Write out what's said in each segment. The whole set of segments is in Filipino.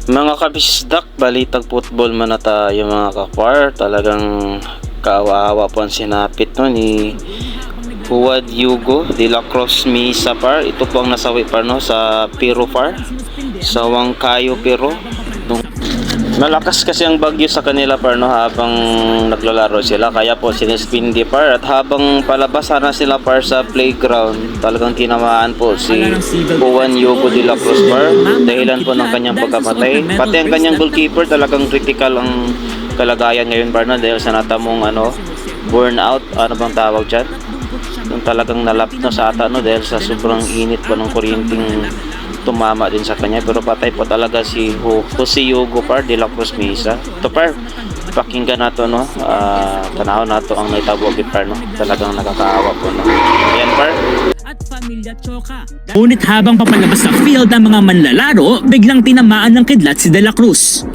Mga kabisdak, balitag football man na tayo mga kakwar. Talagang kaawa-awa po ang sinapit no, ni Juan Hugo de la Cruz Misa par. Ito po ang nasawi par no, sa Pero par, sa Huancayo Pero. Malakas kasi ang bagyo sa kanila par no, habang naglalaro sila, kaya po sinispindi par, at habang palabas na sila par sa playground, talagang tinamaan po si Juan Hugo de la Cruz par, dahilan po ng kanyang pagkamatay. Pati ang kanyang goalkeeper, talagang critical ang kalagayan ngayon par no, dahil sa natamong burnout, ano bang tawag dyan, yung talagang nalap na sa ata no, dahil sa sobrang init po ng kuryenteng tumama din sa kanya. Pero patay po talaga si Jose Hugo par de la Cruz Misa. Ito par, pakinggan nato no, tanahon nato ang naitawag par no, talagang nakakaawa po no. Ayan par. At Pamilya Choka. Ngunit habang papalabas sa field ang mga manlalaro, biglang tinamaan ng kidlat si De La Cruz.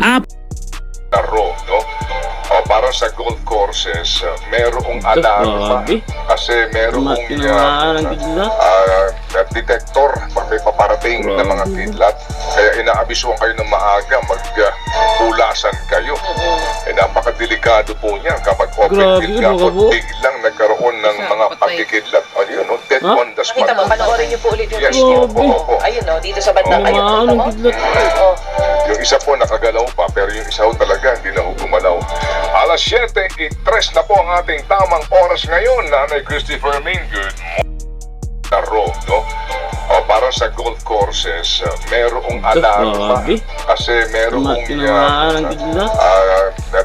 Laro, no? Para sa golf courses, merong alarma kasi merong detector pag may paparating na mga kidlat. Kaya inaabisuhan kayo ng maaga, magpulasan kayo. Napakadelikado po niyan kapag open kidlat o biglang nagkaroon ng mga pagkikidlat. Ayun, no? Dead on the spot. Nakita mo, panoorin niyo po ulit yung Yes, video. opo. Ayun no, dito sa bandang, ayun, nakita mo? Yung isa po nakagalaw pa, pero yung isa po talaga hindi na gumalaw. Alas 7:03 na po ang ating tamang oras ngayon. Nanay Christopher Min, good morning. Laro, no? Para sa golf courses, merong alarma kasi merong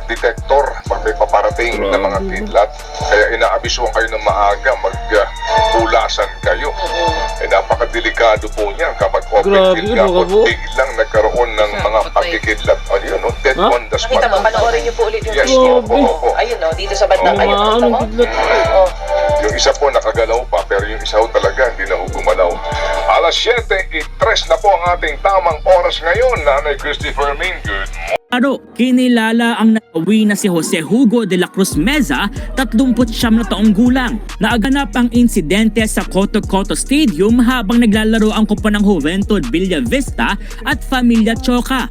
detector pag may paparating na mga kidlat. Kaya inaabisuhan kayo ng maaga, magpulasan kayo. Napakadelikado po niyan kapag open kidlat o biglang nagkaroon ng mga pagkikidlat. Ayun, no? Dead on the spot. Nakita mo, panoorin niyo po ulit yung Yes, video. opo. Ayun no, dito sa bandang, ayun, nakita mo? Yung isa po nakagalaw pa, pero yung isa po talaga hindi na gumalaw. Alas 7:03 na po ang ating tamang oras ngayon. Nanay Christopher Min, good morning. Kinilala ang nasawi na si Jose Hugo de la Cruz Meza, 39 na taong gulang. Naaganap ang insidente sa Coto Coto Stadium habang naglalaro ang kupa ng Juventud Villa Vista at Pamilya Choka.